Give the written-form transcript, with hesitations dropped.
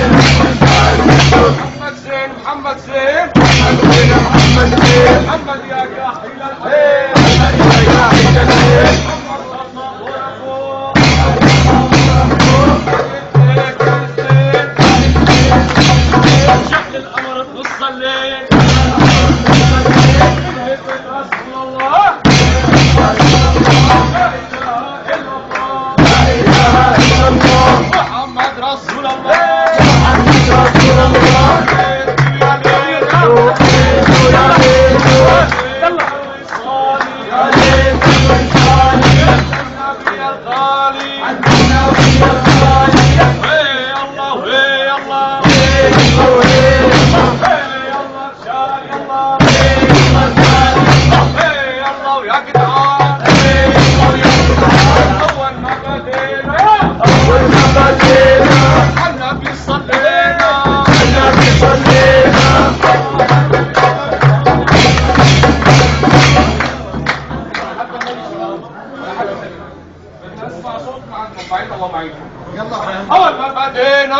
محمد زين محمد زين محمد زين محمد يا جاحيل الحين محمد يا جاحيل الحين شكل القمر بنص الليل رسول الله لا اله الا الله محمد رسول الله محمد رسول الله أول ما بدينا